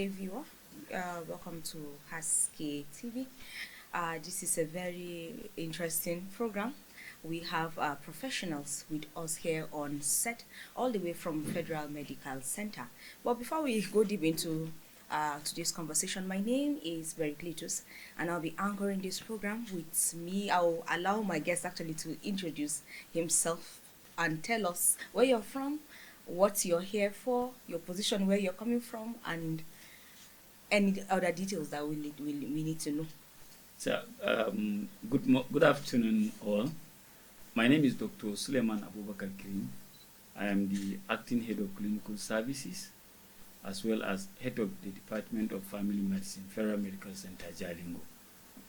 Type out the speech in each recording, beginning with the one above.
day, viewer. Welcome to Haske TV. This is a very interesting program. We have professionals with us here on set, all the way from Federal Medical Center. But before we go deep into today's conversation, my name is Bericlitus, and I'll be anchoring this program with me. I'll allow my guest actually to introduce himself and tell us where you're from, what you're here for, your position, where you're coming from, and any other details that we need to know. So, good afternoon, all. My name is Dr. Suleiman Abubakar Kirim. I am the acting head of clinical services, as well as head of the Department of Family Medicine, Federal Medical Center, Jalingo.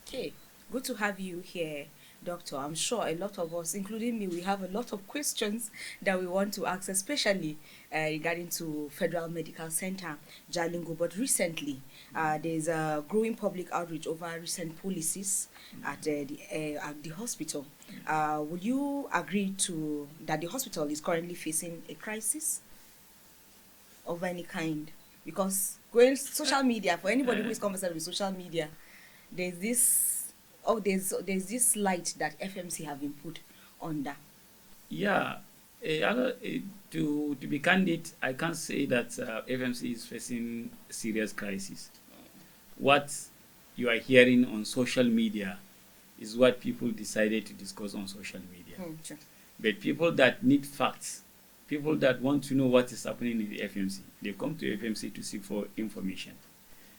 Okay, good to have you here, Doctor. I'm sure a lot of us, including me, we have a lot of questions that we want to ask, especially regarding to Federal Medical Center, Jalingo. But recently, there's a growing public outreach over recent policies at the hospital. Would you agree to that the hospital is currently facing a crisis of any kind? Because going social media, for anybody who is conversant with social media, there's this light that FMC have been put under. Yeah, to be candid, I can't say that FMC is facing serious crisis. What you are hearing on social media is what people decided to discuss on social media. Sure. But people that need facts, people that want to know what is happening in the FMC, they come to FMC to seek for information.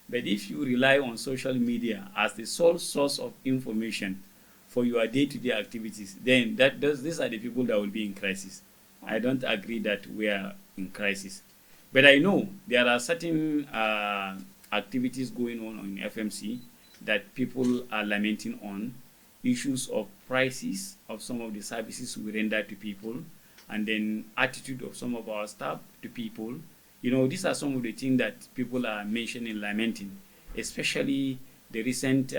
But if you rely on social media as the sole source of information for your day-to-day activities, then these are the people that will be in crisis. I don't agree that we are in crisis. But I know there are certain activities going on in FMC that people are lamenting on, issues of prices of some of the services we render to people, and then attitude of some of our staff to people. You know, these are some of the things that people are mentioning, lamenting, especially the recent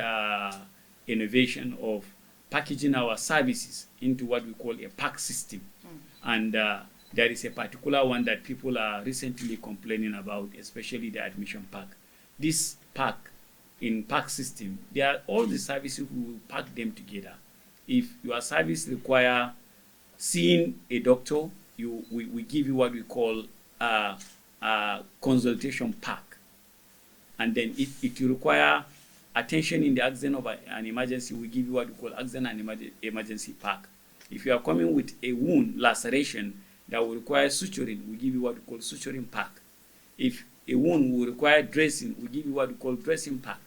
innovation of packaging our services into what we call a pack system. And there is a particular one that people are recently complaining about, especially the admission pack. This pack, in pack system, there are all the services, we will pack them together. If your service require seeing a doctor, we give you what we call consultation pack. And then if you require attention in the accident of an emergency, we give you what we call accident and emergency pack. If you are coming with a wound, laceration, that will require suturing, we give you what we call suturing pack. If a wound will require dressing, we give you what we call dressing pack.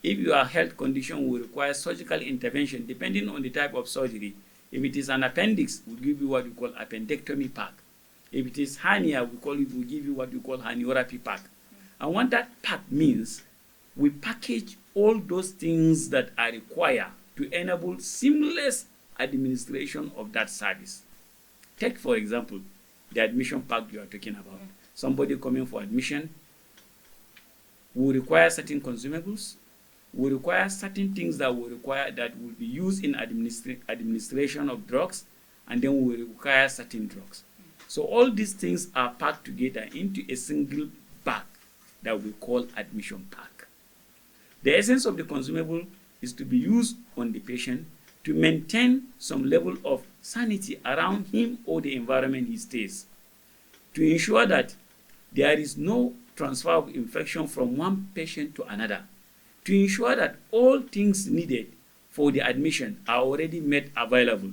If your health condition will require surgical intervention, depending on the type of surgery, if it is an appendix, we give you what we call appendectomy pack. If it is hernia, we give you what we call herniorrhaphy pack. And what that pack means, we package all those things that are required to enable seamless administration of that service. Take, for example, the admission pack you are talking about. Somebody coming for admission will require certain consumables, will require certain things that will be used in administration of drugs, and then will require certain drugs. So all these things are packed together into a single bag that we call admission pack. The essence of the consumable is to be used on the patient to maintain some level of sanity around him or the environment he stays, to ensure that there is no transfer of infection from one patient to another, to ensure that all things needed for the admission are already made available,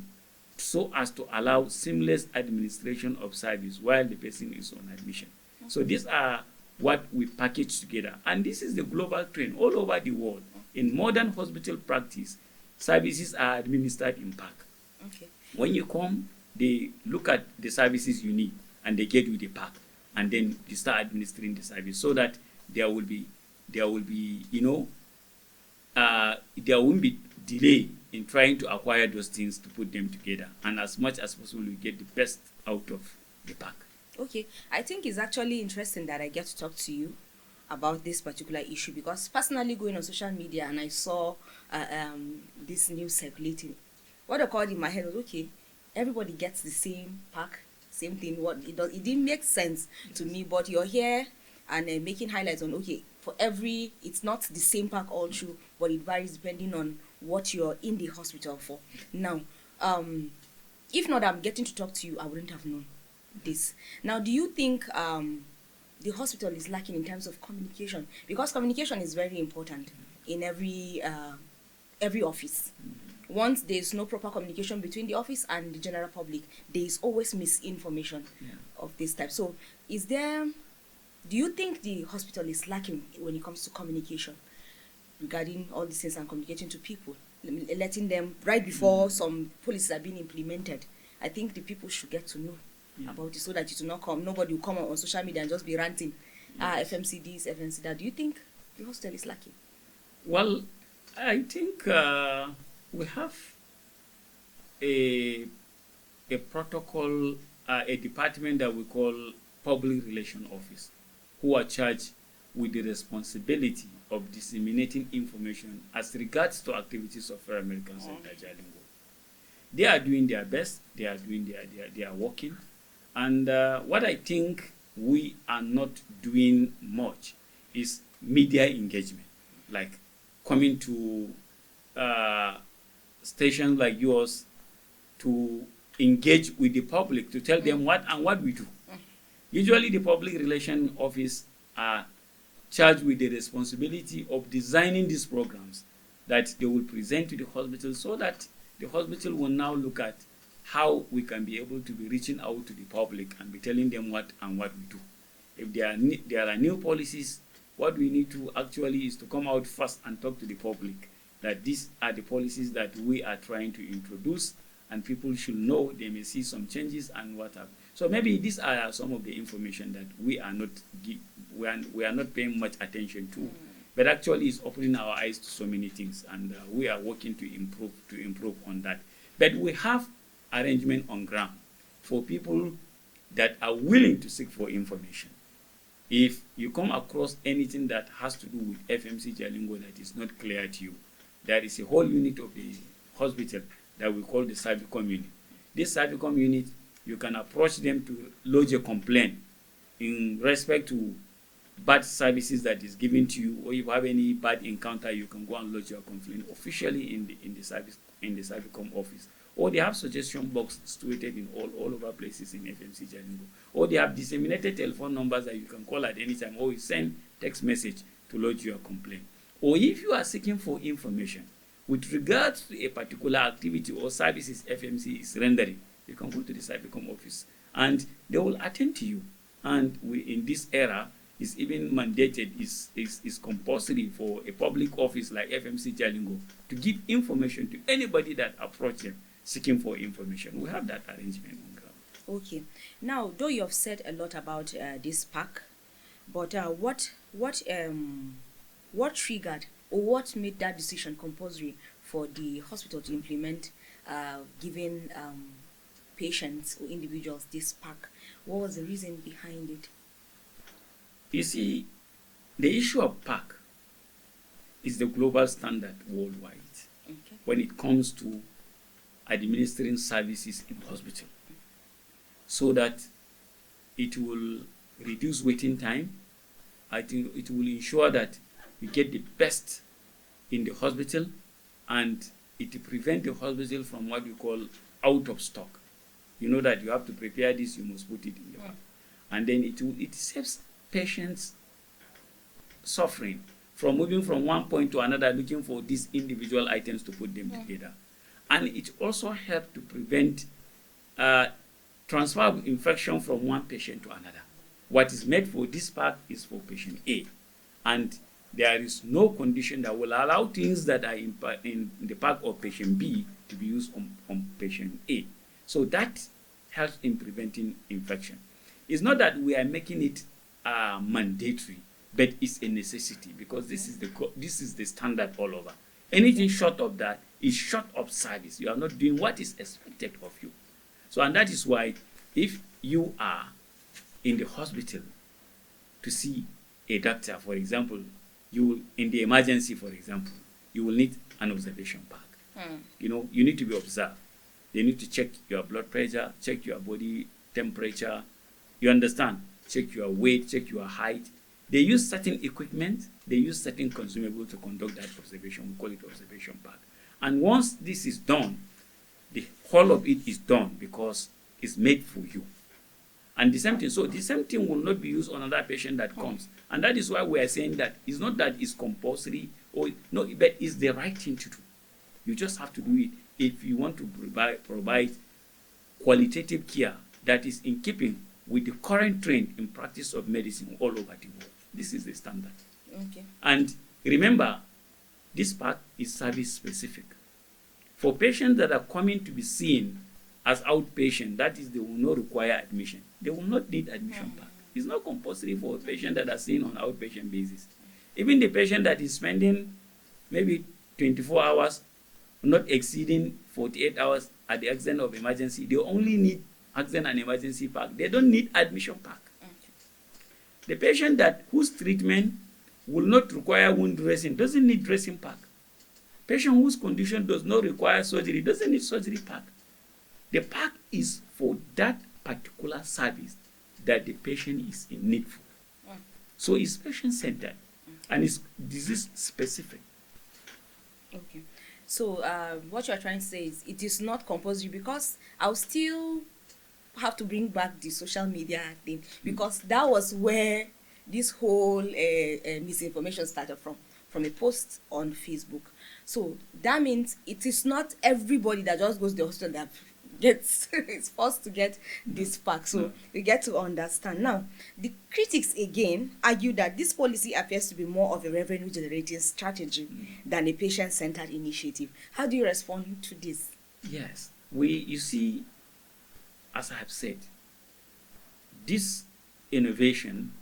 so as to allow seamless administration of service while the person is on admission. So these are what we package together. And this is the global trend all over the world. In modern hospital practice, services are administered in pack. Okay. When you come, they look at the services you need and they get you the pack. And then you start administering the service so that there won't be delay in trying to acquire those things to put them together. And as much as possible, we get the best out of the pack. Okay, I think it's actually interesting that I get to talk to you about this particular issue, because personally going on social media and I saw this news circulating, what occurred in my head was, okay, everybody gets the same pack, same thing. What it didn't make sense to me, but you're here and making highlights on, okay, for every, it's not the same pack all through, but it varies depending on what you're in the hospital for. Now, if not, I'm getting to talk to you, I wouldn't have known this. Now, do you think the hospital is lacking in terms of communication? Because communication is very important in every office. Once there's no proper communication between the office and the general public, there is always misinformation of this type. So, do you think the hospital is lacking when it comes to communication regarding all these things and communicating to people, letting them, right before some policies are being implemented? I think the people should get to know about it, so that it will not come. Nobody will come on social media and just be ranting. FMC this, FMC that. Do you think the hospital is lacking? Well, I think we have a protocol, a department that we call Public Relation Office, who are charged with the responsibility of disseminating information as regards to activities of Fair American Center Jalingo. They are doing their best. They are working, and what I think we are not doing much is media engagement, like coming to stations like yours to engage with the public, to tell them what we do. Usually the Public Relation Office are charged with the responsibility of designing these programs that they will present to the hospital, so that the hospital will now look at how we can be able to be reaching out to the public and be telling them what we do. If there are new policies, what we need to actually is to come out first and talk to the public that these are the policies that we are trying to introduce, and people should know. They may see some changes and what have. So maybe these are some of the information that we are not paying much attention to, but actually it's opening our eyes to so many things, and we are working to improve on that. But we have arrangement on ground for people that are willing to seek for information. If you come across anything that has to do with FMC Jalingo that is not clear to you, there is a whole unit of the hospital that we call the Servicom unit. This Servicom unit, you can approach them to lodge a complaint in respect to bad services that is given to you, or if you have any bad encounter, you can go and lodge your complaint officially in the Servicom office. Or they have suggestion box situated in all over places in FMC Jalingo. Or they have disseminated telephone numbers that you can call at any time, or you send text message to lodge your complaint. Or if you are seeking for information with regards to a particular activity or services FMC is rendering, you can go to the Servicom office and they will attend to you. And in this era, it's even mandated, is compulsory for a public office like FMC Jalingo to give information to anybody that approaches them seeking for information. We have that arrangement on ground. Okay. Now, though you have said a lot about this pack, but what triggered or what made that decision compulsory for the hospital to implement giving patients or individuals this pack? What was the reason behind it? You see, the issue of pack is the global standard worldwide when it comes to administering services in hospital, so that it will reduce waiting time. I think it will ensure that you get the best in the hospital, and it will prevent the hospital from what we call out of stock. You know that you have to prepare this, you must put it in the bag. And then it saves patients suffering from moving from one point to another looking for these individual items to put them together. And it also helps to prevent transfer of infection from one patient to another. What is made for this pack is for patient A, and there is no condition that will allow things that are in the pack of patient B to be used on patient A. So that helps in preventing infection. It's not that we are making it mandatory, but it's a necessity, because this is the standard all over. Anything short of that is short of service. You are not doing what is expected of you. So, and that is why if you are in the hospital to see a doctor, for example, you will, in the emergency, for example, you will need an observation pack. You know, you need to be observed. They need to check your blood pressure, check your body temperature. You understand? Check your weight, check your height. They use certain equipment, they use certain consumable to conduct that observation. We call it observation pack. And once this is done, the whole of it is done because it's made for you. And the same thing, so the same thing will not be used on another patient that comes. And that is why we are saying that it's not that it's compulsory, or no, but it's the right thing to do. You just have to do it if you want to provide qualitative care that is in keeping with the current trend in practice of medicine all over the world. This is the standard. Okay. And remember, this part is service specific. For patients that are coming to be seen as outpatient, that is, they will not require admission. They will not need admission pack. It's not compulsory for a patient that are seen on outpatient basis. Even the patient that is spending maybe 24 hours, not exceeding 48 hours at the extent of emergency, they only need accident and emergency pack. They don't need admission pack. The patient whose treatment will not require wound dressing doesn't need dressing pack. Patient whose condition does not require surgery doesn't need surgery pack. The pack is for that particular service that the patient is in need for. So it's patient-centered and it's disease-specific. Okay. So what you are trying to say is it is not compulsory, because I'll still have to bring back the social media thing, because that was where this whole misinformation started from a post on Facebook. So that means it is not everybody that just goes to the hospital that gets is forced to get this pack. So we get to understand. Now, the critics again argue that this policy appears to be more of a revenue generating strategy than a patient-centered initiative. How do you respond to this? Yes, you see, as I have said, this innovation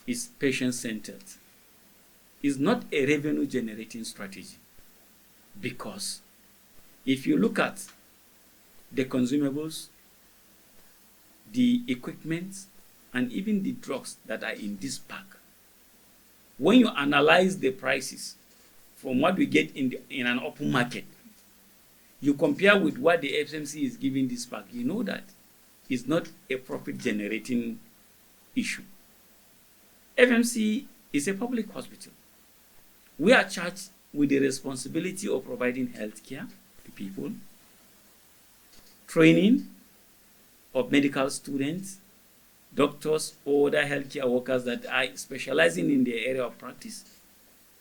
is patient-centered. It's not a revenue generating strategy, because if you look at the consumables, the equipment, and even the drugs that are in this pack, when you analyze the prices from what we get in an open market, you compare with what the FMC is giving this pack, you know that it's not a profit generating issue. FMC is a public hospital. We are charged with the responsibility of providing health care to people, training of medical students, doctors, or other healthcare workers that are specializing in the area of practice,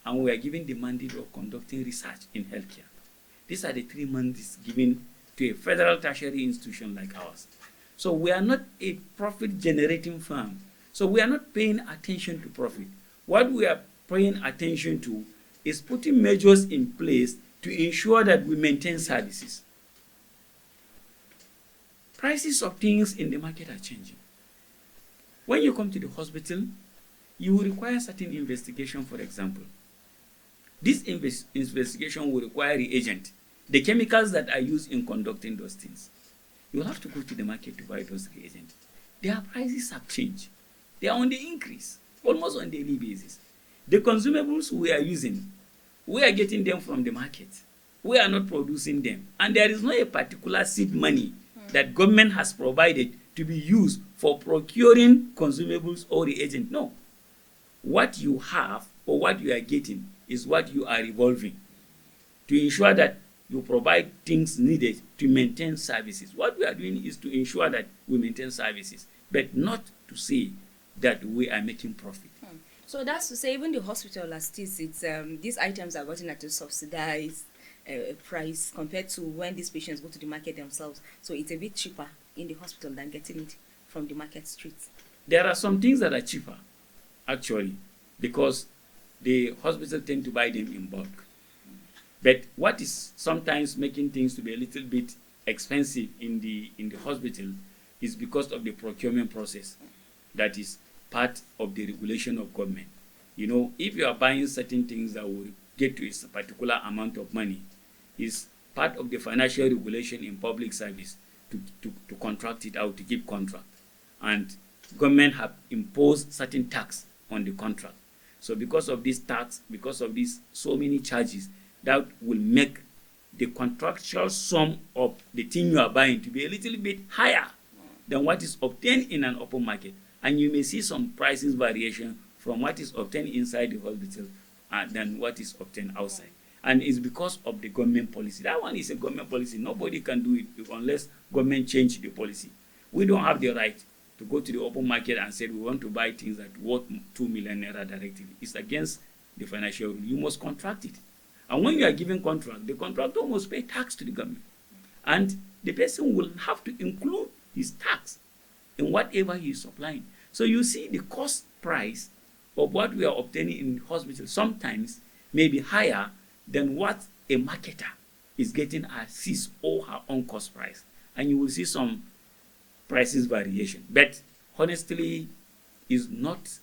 and we are given the mandate of conducting research in healthcare. These are the three mandates given to a federal tertiary institution like ours. So we are not a profit-generating firm. So we are not paying attention to profit. What we are paying attention to is putting measures in place to ensure that we maintain services. Prices of things in the market are changing. When you come to the hospital, you will require certain investigation, for example. This investigation will require reagent, the chemicals that are used in conducting those things. You will have to go to the market to buy those reagents. Their prices have changed. They are on the increase, almost on a daily basis. The consumables we are using, we are getting them from the market. We are not producing them. And there is not a particular seed money that government has provided to be used for procuring consumables or reagent. No. What you have or what you are getting is what you are revolving to ensure that you provide things needed to maintain services. What we are doing is to ensure that we maintain services, but not to say that we are making profit. So that's to say, even the hospital as it is, these items are gotten at a subsidized price compared to when these patients go to the market themselves. So it's a bit cheaper in the hospital than getting it from the market streets. There are some things that are cheaper, actually, because the hospital tend to buy them in bulk. But what is sometimes making things to be a little bit expensive in the hospital is because of the procurement process. That is part of the regulation of government. You know, if you are buying certain things that will get to a particular amount of money, is part of the financial regulation in public service to contract it out, to give contract. And government have imposed certain tax on the contract. So because of this tax, because of these so many charges, that will make the contractual sum of the thing you are buying to be a little bit higher than what is obtained in an open market. And you may see some prices variation from what is obtained inside the hospital than what is obtained outside. And it's because of the government policy. That one is a government policy. Nobody can do it unless government change the policy. We don't have the right to go to the open market and say we want to buy things that worth 2 million naira directly. It's against the financial rule. You must contract it. And when you are given contract, the contractor must pay tax to the government. And the person will have to include his tax in whatever he is supplying. So you see the cost price of what we are obtaining in hospital sometimes may be higher than what a marketer is getting at his or her own cost price. And you will see some prices variation. But honestly, is not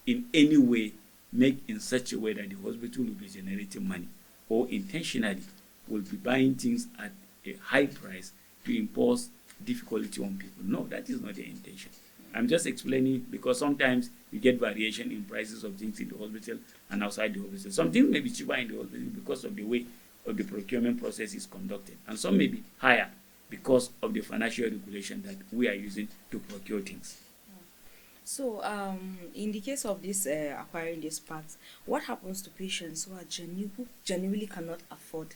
in any way made in such a way that the hospital will be generating money or intentionally will be buying things at a high price to impose difficulty on people. No, that is not the intention. I'm just explaining because sometimes you get variation in prices of things in the hospital and outside the hospital. Some things may be cheaper in the hospital because of the way of the procurement process is conducted, and some may be higher because of the financial regulation that we are using to procure things. So, in the case of this acquiring these parts, what happens to patients who are genuinely cannot afford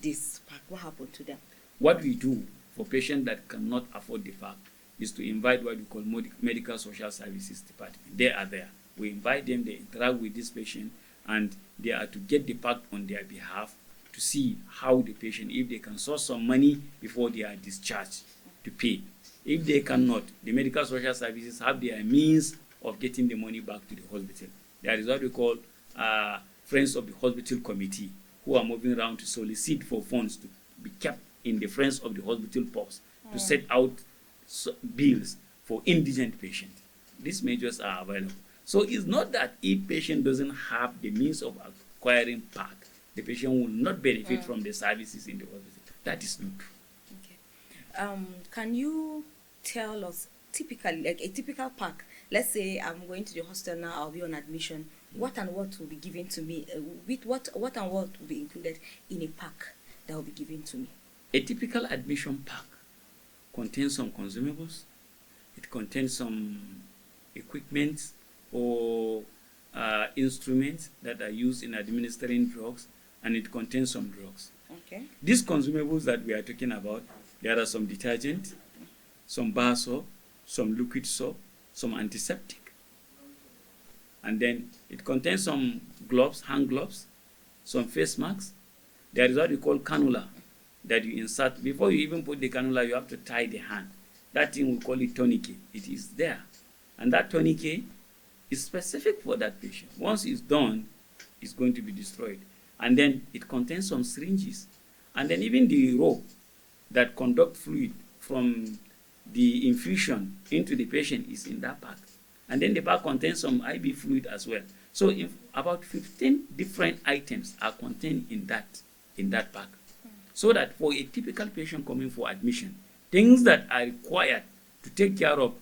this pack? What happens to them? What we do for patients that cannot afford the pack is to invite what we call medical social services department. They are there. We invite them, they interact with this patient, and they are to get the pack on their behalf to see how the patient, if they can source some money before they are discharged to pay. If they cannot, the medical social services have their means of getting the money back to the hospital. There is what we call Friends of the Hospital Committee, who are moving around to solicit for funds to be kept in the Friends of the Hospital box to set out bills for indigent patients. These measures are available. So it's not that if patient doesn't have the means of acquiring pack, the patient will not benefit from the services in the hospital. That is not true. Okay. Can you tell us typically, like a typical pack? Let's say I'm going to the hospital now, I'll be on admission. What and what will be given to me? With what and what will be included in a pack that will be given to me? A typical admission pack contains some consumables. It contains some equipment or instruments that are used in administering drugs, and it contains some drugs. Okay. These consumables that we are talking about, there are some detergent, some bar soap, some liquid soap, some antiseptic. And then it contains some gloves, hand gloves, some face masks. There is what we call cannula that you insert. Before you even put the cannula, you have to tie the hand. That thing we call it tourniquet. It is there. And that tourniquet is specific for that patient. Once it's done, it's going to be destroyed. And then it contains some syringes. And then even the rope that conduct fluid from the infusion into the patient is in that pack. And then the pack contains some IV fluid as well. So if about 15 different items are contained in that pack. So that for a typical patient coming for admission, things that are required to take care of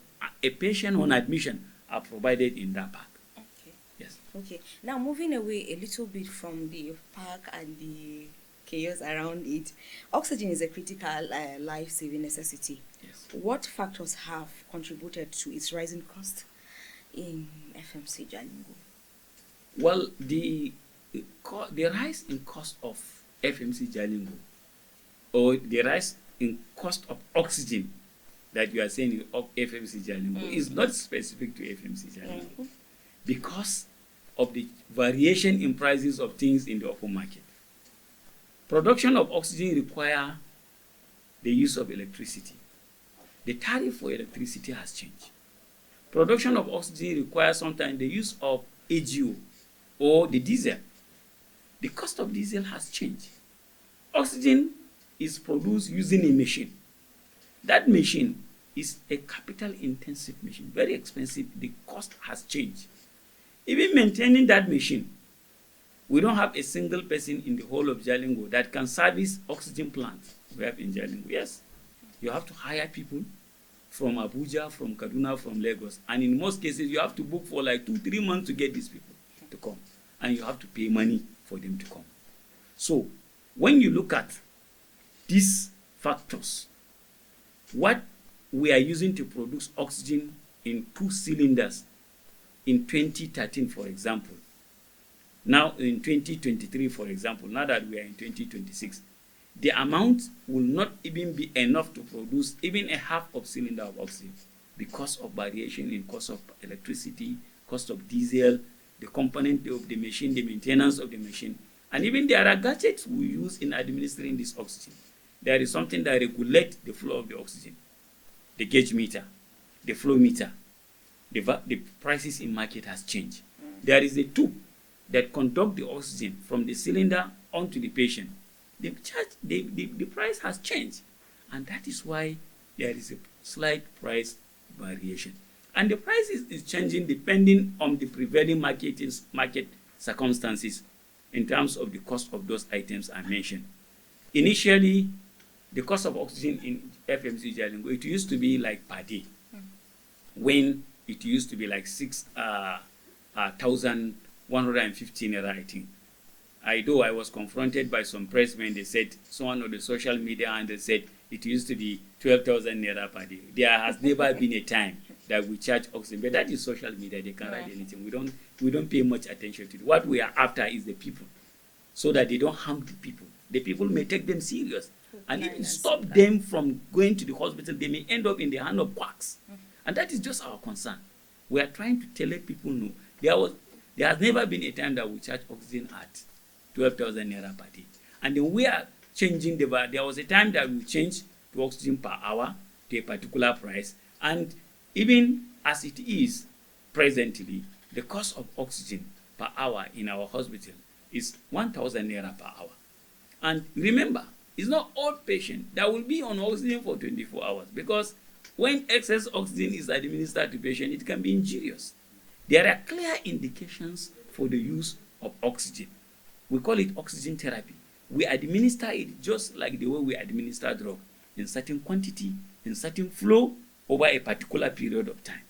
a patient on admission are provided in that pack. Okay. Yes. Okay. Now moving away a little bit from the pack and the chaos around it, oxygen is a critical life-saving necessity. Yes. What factors have contributed to its rising cost in FMC Jalingo? Well, the rise in cost of FMC Jalingo, or the rise in cost of oxygen that you are saying of FMC Jalingo is not specific to FMC Jalingo because of the variation in prices of things in the open market. Production of oxygen require the use of electricity. The tariff for electricity has changed. Production of oxygen requires sometimes the use of AGO or the diesel. The cost of diesel has changed. Oxygen is produced using a machine. That machine is a capital intensive machine, very expensive. The cost has changed. Even maintaining that machine, we don't have a single person in the whole of Jalingo that can service oxygen plants we have in Jalingo. Yes, you have to hire people from Abuja, from Kaduna, from Lagos. And in most cases, you have to book for like 2-3 months to get these people to come. And you have to pay money for them to come. So when you look at these factors, what we are using to produce oxygen in 2 cylinders in 2013, for example, now in 2023, for example, now that we are in 2026, the amount will not even be enough to produce even a half of cylinder of oxygen because of variation in cost of electricity, cost of diesel, the component of the machine, the maintenance of the machine, and even there are gadgets we use in administering this oxygen. There is something that regulates the flow of the oxygen, the gauge meter, the flow meter. The prices in market has changed. There is a tube that conduct the oxygen from the cylinder onto the patient. The price has changed, and that is why there is a slight price variation. And the price is changing depending on the prevailing market circumstances in terms of the cost of those items I mentioned. Initially, the cost of oxygen in FMC Jalingo, it used to be like per day, when it used to be like 6,150 naira, I think. Though I was confronted by some pressmen, they said, someone on the social media, and they said it used to be 12,000 naira per day. There has never been a time that we charge oxygen, but that is social media. They can't write anything. We don't pay much attention to it. What we are after is the people, so that they don't harm the people. The people may take them serious and even stop them from going to the hospital. They may end up in the hand of quacks, and that is just our concern. We are trying to let people know there has never been a time that we charge oxygen at 12,000 naira per day. And then we are changing there was a time that we changed to oxygen per hour to a particular price. And even as it is presently, the cost of oxygen per hour in our hospital is 1,000 naira per hour. And remember, it's not all patients that will be on oxygen for 24 hours, because when excess oxygen is administered to patient, it can be injurious. There are clear indications for the use of oxygen. We call it oxygen therapy. We administer it just like the way we administer drug, in certain quantity, in certain flow, over a particular period of time.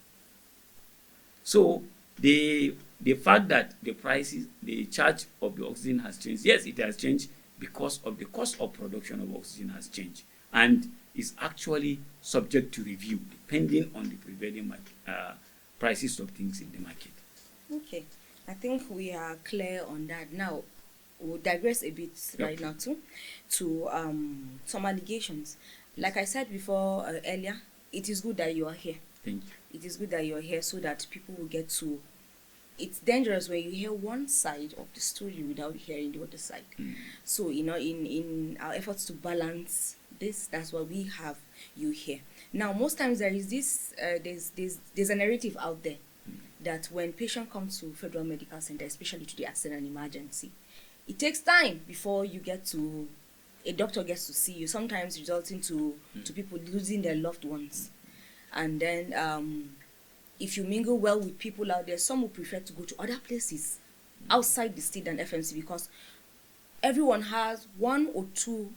So the fact that the charge of the oxygen has changed, yes, it has changed because of the cost of production of oxygen has changed, and is actually subject to review depending on the prevailing prices of things in the market. Okay, I think we are clear on that. Now, we'll digress a bit right now to some allegations. Like I said before earlier, it is good that you are here. Thank you. It is good that you're here so that people will get to. It's dangerous when you hear one side of the story without hearing the other side. So, in our efforts to balance this, that's why we have you here. Now, most times there is this, there's a narrative out there that when patient comes to Federal Medical Center, especially to the accident and emergency, it takes time before a doctor gets to see you, sometimes resulting to people losing their loved ones. And then if you mingle well with people out there, some will prefer to go to other places outside the state than FMC, because everyone has one or two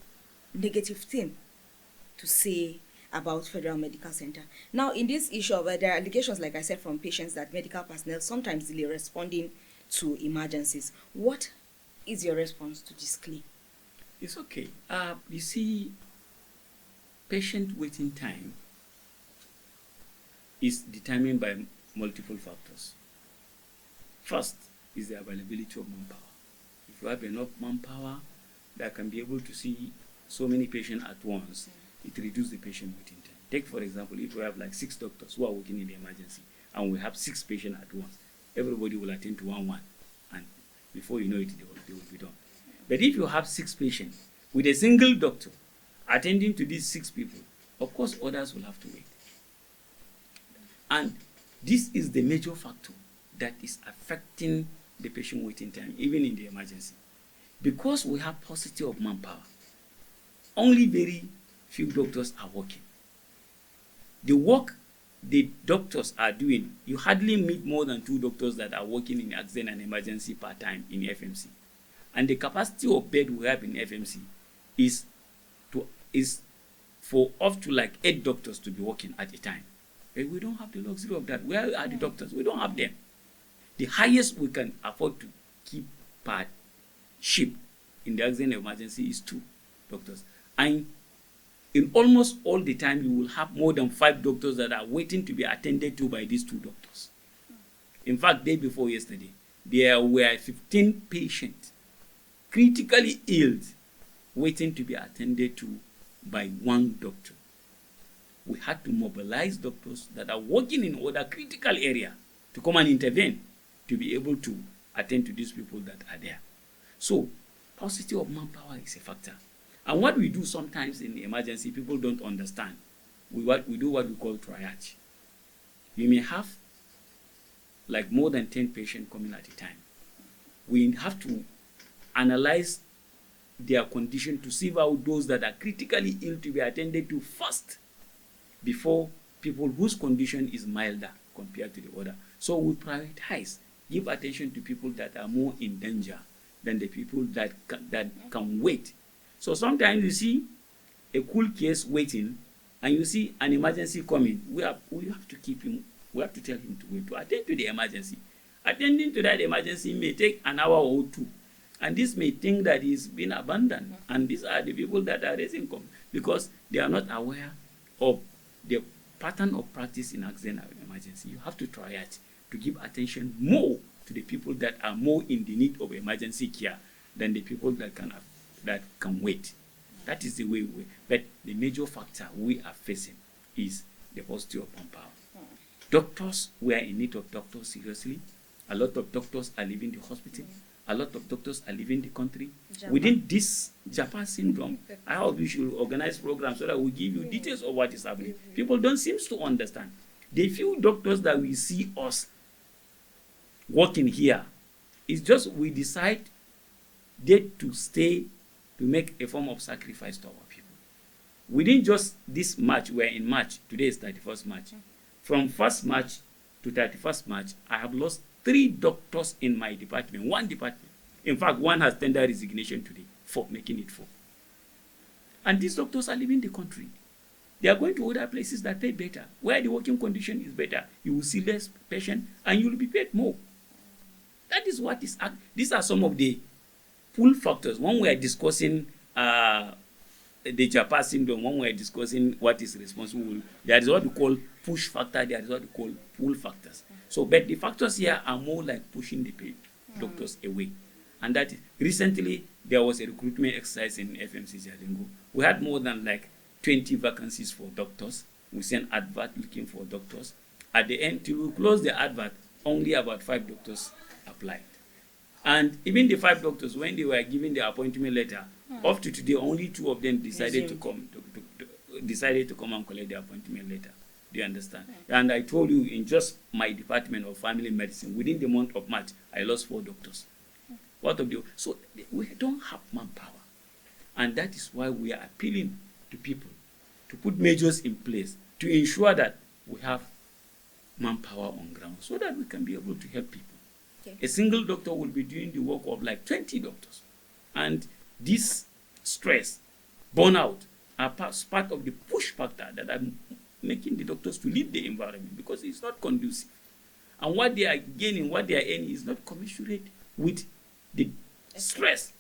negative things to say about Federal Medical Center. Now, in this issue, there are allegations, like I said, from patients that medical personnel sometimes delay responding to emergencies. What is your response to this claim? It's okay. You see, patient waiting time is determined by multiple factors. First is the availability of manpower. If you have enough manpower that can be able to see so many patients at once, it reduces the patient waiting time. Take, for example, if we have like 6 doctors who are working in the emergency, and we have 6 patients at once, everybody will attend to one, and before you know it, they will be done. But if you have 6 patients with a single doctor attending to these 6 people, of course others will have to wait. And this is the major factor that is affecting the patient waiting time, even in the emergency. Because we have paucity of manpower, only very few doctors are working. The work the doctors are doing, you hardly meet more than 2 doctors that are working in accident and emergency part time in FMC. And the capacity of bed we have in FMC is for up to like 8 doctors to be working at a time. But we don't have the luxury of that. Where are the doctors? We don't have them. The highest we can afford to keep per ship in the accident emergency is 2 doctors. And in almost all the time, you will have more than 5 doctors that are waiting to be attended to by these 2 doctors. In fact, day before yesterday, there were 15 patients critically ill waiting to be attended to by one doctor. We had to mobilize doctors that are working in other critical area to come and intervene to be able to attend to these people that are there. So, paucity of manpower is a factor. And what we do sometimes in the emergency, people don't understand. We do what we call triage. We may have like more than 10 patients coming at a time. We have to analyze their condition to sieve out those that are critically ill to be attended to first before people whose condition is milder compared to the other. So we prioritize, give attention to people that are more in danger than the people that can wait. So sometimes you see a cool case waiting and you see an emergency coming. We have to keep him, we have to tell him to wait to attend to the emergency. Attending to that emergency may take an hour or two. And this may think that he's been abandoned. And these are the people that are raising because they are not aware of the pattern of practice in accident and emergency. You have to triage to give attention more to the people that are more in the need of emergency care than the people that can wait. That is the way we. But the major factor we are facing is the paucity of manpower. Doctors, we are in need of doctors seriously. A lot of doctors are leaving the hospital. A lot of doctors are leaving the country. Japan. Within this Japan syndrome, I hope we should organize programs so that we give you details of what is happening. People don't seem to understand. The few doctors that we see us working here, it's just we decide to stay to make a form of sacrifice to our people. Within just this March, we're in March, today is 31st March. From 1st March to 31st March, I have lost 3 doctors in my department, one department. In fact, one has tendered resignation today, making it 4. And these doctors are leaving the country. They are going to other places that pay better, where the working condition is better. You will see less patient and you will be paid more. That is what is. These are some of the pull factors. When we are discussing the Japan syndrome, when we are discussing what is responsible, there is what we call push factor, there is what we call pull factors. So, but the factors here are more like pushing the doctors away. And that recently there was a recruitment exercise in FMC Jalingo. We had more than like 20 vacancies for doctors. We sent advert looking for doctors. At the end, till we close the advert, only about 5 doctors applied. And even the 5 doctors, when they were given the appointment letter, up to today, only 2 of them decided to come and collect the appointment letter. Do you understand? And I told you, in just my department of family medicine, within the month of March, I lost 4 doctors. What of the? So we don't have manpower, and that is why we are appealing to people to put measures in place to ensure that we have manpower on ground, so that we can be able to help people. Okay. A single doctor will be doing the work of like 20 doctors, and this stress, burnout, are part of the push factor that are making the doctors to leave the environment because it's not conducive. And what they are gaining, what they are earning is not commensurate with the stress,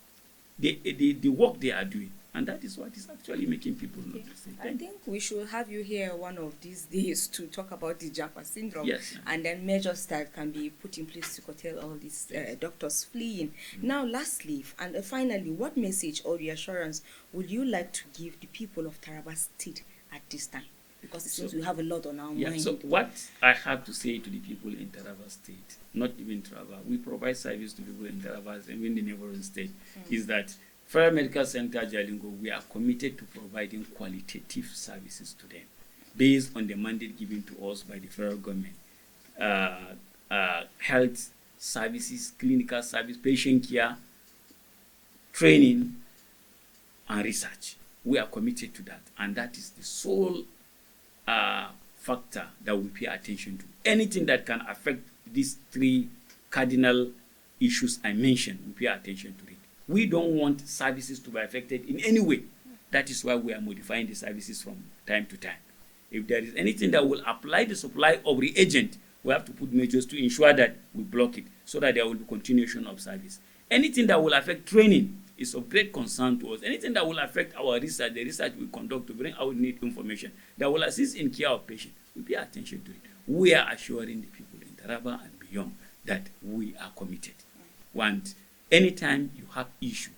the work they are doing. And that is what is actually making people not listen. I think we should have you here one of these days to talk about the Japa syndrome. Yes. And then measures that can be put in place to curtail all these doctors fleeing. Now, lastly, and finally, what message or reassurance would you like to give the people of Taraba State at this time? Because it seems we have a lot on our mind. So what I have to say to the people in Taraba State, not even Taraba, we provide service to people in Taraba, even the neighboring state, is that Federal Medical Center Jalingo, we are committed to providing qualitative services to them based on the mandate given to us by the federal government. Health services, clinical service, patient care, training, and research. We are committed to that, and that is the sole factor that we pay attention to. Anything that can affect these 3 cardinal issues I mentioned, we pay attention to it. We don't want services to be affected in any way. That is why we are modifying the services from time to time. If there is anything that will apply the supply of reagent, we have to put measures to ensure that we block it so that there will be continuation of service. Anything that will affect training is of great concern to us. Anything that will affect our research, the research we conduct to bring out need information that will assist in care of patients, we pay attention to it. We are assuring the people in Taraba and beyond, that we are committed. And anytime you have issue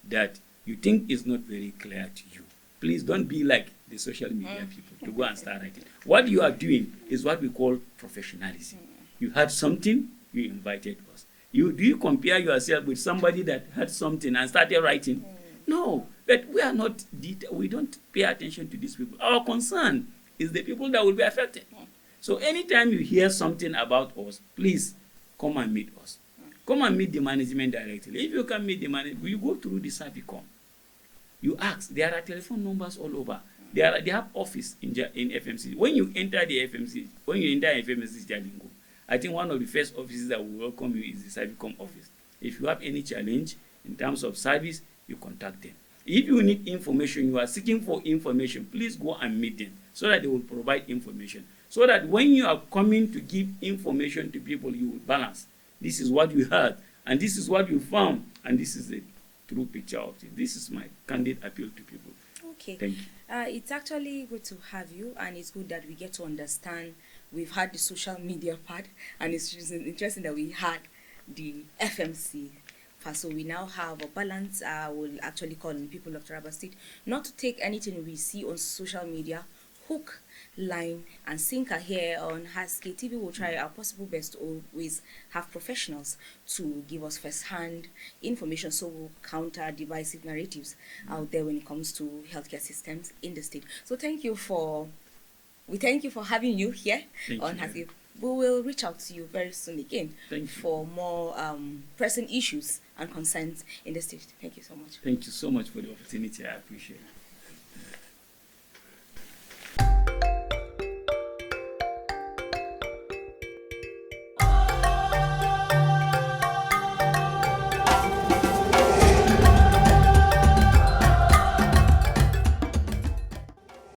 that you think is not very clear to you, please don't be like the social media people to go and start writing. What you are doing is what we call professionalism. You had something, you invited us. Do you compare yourself with somebody that had something and started writing? No, but we are not, we don't pay attention to these people. Our concern is the people that will be affected. So anytime you hear something about us, please come and meet us. Come and meet the management directly. If you can meet the management, you go through the Servicom. You ask. There are telephone numbers all over. They have office in FMC. When you enter the FMC, Jalingo, I think one of the first offices that will welcome you is the Servicom office. If you have any challenge in terms of service, you contact them. If you need information, you are seeking for information, please go and meet them so that they will provide information. So that when you are coming to give information to people, you will balance. This is what you heard, and this is what you found, and this is the true picture of it. This is my candid appeal to people. Okay. Thank you. It's actually good to have you, and it's good that we get to understand. We've had the social media part, and it's interesting that we had the FMC. So we now have a balance. We'll actually call on people of Taraba State not to take anything we see on social media, hook, line, and sinker here on Husky TV. Will try our possible best to always have professionals to give us first-hand information, so we'll counter divisive narratives out there when it comes to healthcare systems in the state. So thank you for having you here on Husky. We will reach out to you very soon again for more pressing issues and concerns in the state. Thank you so much. Thank you so much for the opportunity. I appreciate it.